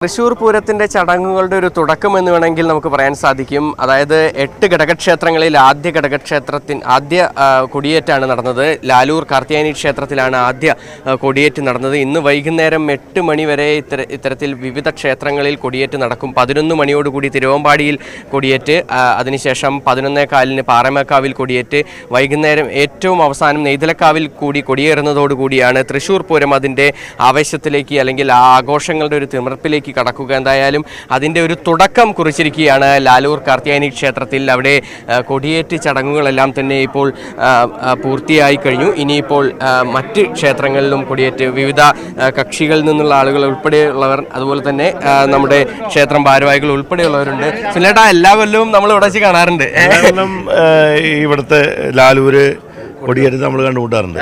തൃശ്ശൂർ പൂരത്തിന്റെ ചടങ്ങുകളുടെ ഒരു തുടക്കം എന്ന് വേണമെങ്കിൽ നമുക്ക് പറയാൻ സാധിക്കും. അതായത് 8 ഘടകക്ഷേത്രങ്ങളിൽ ആദ്യ കൊടിയേറ്റാണ് നടന്നത്. ലാലൂർ കാർത്യായനി ക്ഷേത്രത്തിലാണ് ആദ്യ കൊടിയേറ്റ് നടന്നത്. ഇന്ന് വൈകുന്നേരം 8 മണി വരെ ഇത്തരത്തിൽ വിവിധ ക്ഷേത്രങ്ങളിൽ കൊടിയേറ്റ് നടക്കും. 11 മണിയോടുകൂടി തിരുവമ്പാടിയിൽ കൊടിയേറ്റ്, അതിനുശേഷം 11:15 പാറമേക്കാവിൽ കൊടിയേറ്റ്, വൈകുന്നേരം ഏറ്റവും അവസാനം നെയ്തലക്കാവിൽ കൂടി കൊടിയേറുന്നതോടുകൂടിയാണ് തൃശ്ശൂർ പൂരം അതിൻ്റെ ആവേശത്തിലേക്ക് അല്ലെങ്കിൽ ആ ആഘോഷങ്ങളുടെ ഒരു തിമിർപ്പിലേക്ക് കടക്കുക. എന്തായാലും അതിൻ്റെ ഒരു തുടക്കം കുറിച്ചിരിക്കുകയാണ് ലാലൂർ കാർത്യായനി ക്ഷേത്രത്തിൽ. അവിടെ കൊടിയേറ്റ് ചടങ്ങുകളെല്ലാം തന്നെ ഇപ്പോൾ പൂർത്തിയായി കഴിഞ്ഞു. ഇനിയിപ്പോൾ മറ്റ് ക്ഷേത്രങ്ങളിലും കൊടിയേറ്റ് വിവിധ കക്ഷികളിൽ നിന്നുള്ള ആളുകൾ ഉൾപ്പെടെയുള്ളവർ, അതുപോലെ തന്നെ നമ്മുടെ ക്ഷേത്രം ഭാരവാഹികൾ ഉൾപ്പെടെയുള്ളവരുണ്ട്. സുനിലേട്ടാ, എല്ലാ കൊല്ലവും നമ്മൾ ഇവിടെ വെച്ച് കാണാറുണ്ട്. ഇവിടുത്തെ ലാലൂര് കൊടിയേറ്റ് നമ്മൾ കണ്ടുമുട്ടാറുണ്ട്.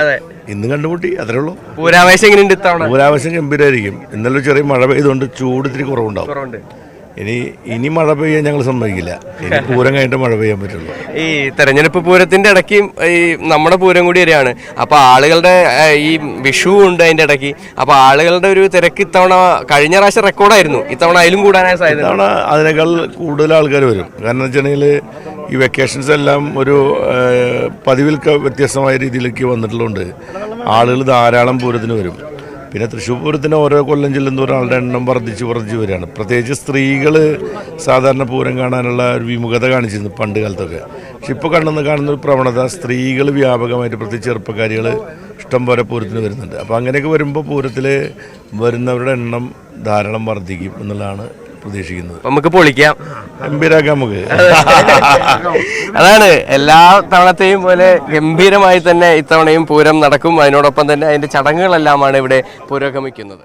ഇന്ന് കണ്ടുമുട്ടി, അത്രേ ഉള്ളൂ. പൂരാവേശം എങ്ങനെയുണ്ട് ഇത്തവണ? പൂരാവേശം ഗംഭീരമായിരിക്കും. ഇന്നലെ ചെറിയ മഴ പെയ്തുകൊണ്ട് ചൂട് ഇത്തിരി കുറവുണ്ടാവും. ഇനി മഴ പെയ്യാൻ ഞങ്ങൾ സമ്മതിക്കില്ല. ഇനി പൂരം കഴിഞ്ഞിട്ട് മഴ പെയ്യാൻ പറ്റുള്ളൂ. ഈ തെരഞ്ഞെടുപ്പ് പൂരത്തിന്റെ ഇടയ്ക്ക് ഈ നമ്മുടെ പൂരം കൂടി വരികയാണ്. അപ്പൊ ആളുകളുടെ ഈ വിഷു ഉണ്ട് അതിന്റെ ഇടയ്ക്ക്. അപ്പൊ ആളുകളുടെ ഒരു തിരക്ക് ഇത്തവണ കഴിഞ്ഞ പ്രാവശ്യം റെക്കോർഡായിരുന്നു. ഇത്തവണ അതിലും കൂടാനായ സാധ്യത. ഇത്തവണ അതിനേക്കാൾ കൂടുതൽ ആൾക്കാർ വരും. കാരണം എന്ന് വെച്ചിട്ടുണ്ടെങ്കിൽ ഈ വെക്കേഷൻസ് എല്ലാം ഒരു പതിവിൽ വ്യത്യസ്തമായ രീതിയിലേക്ക് വന്നിട്ടുള്ളതുകൊണ്ട് ആളുകൾ ധാരാളം പൂരത്തിന് വരും. പിന്നെ തൃശ്ശൂർ പൂരത്തിന് ഓരോ കൊല്ലം ചെല്ലുന്ന ആളുടെ എണ്ണം വർദ്ധിച്ച് വരികയാണ്. പ്രത്യേകിച്ച് സ്ത്രീകൾ സാധാരണ പൂരം കാണാനുള്ള ഒരു വിമുഖത കാണിച്ചിരുന്നു പണ്ട് കാലത്തൊക്കെ. പക്ഷെ ഇപ്പോൾ കാണുന്ന ഒരു പ്രവണത, സ്ത്രീകൾ വ്യാപകമായിട്ട് പ്രത്യേകിച്ച് ചെറുപ്പക്കാരികൾ ഇഷ്ടം പോലെ പൂരത്തിന് വരുന്നുണ്ട്. അപ്പോൾ അങ്ങനെയൊക്കെ വരുമ്പോൾ പൂരത്തിൽ വരുന്നവരുടെ എണ്ണം ധാരാളം വർദ്ധിക്കും എന്നുള്ളതാണ് പ്രതീക്ഷിക്കുന്നത്. നമുക്ക് പൊളിക്കാം, ഗംഭീരാക്കാം നമുക്ക്. അതാണ് എല്ലാ തവണത്തെയും പോലെ ഗംഭീരമായി തന്നെ ഇത്തവണയും പൂരം നടക്കും. അതിനോടൊപ്പം തന്നെ അതിന്റെ ചടങ്ങുകളെല്ലാമാണ് ഇവിടെ പുരോഗമിക്കുന്നത്.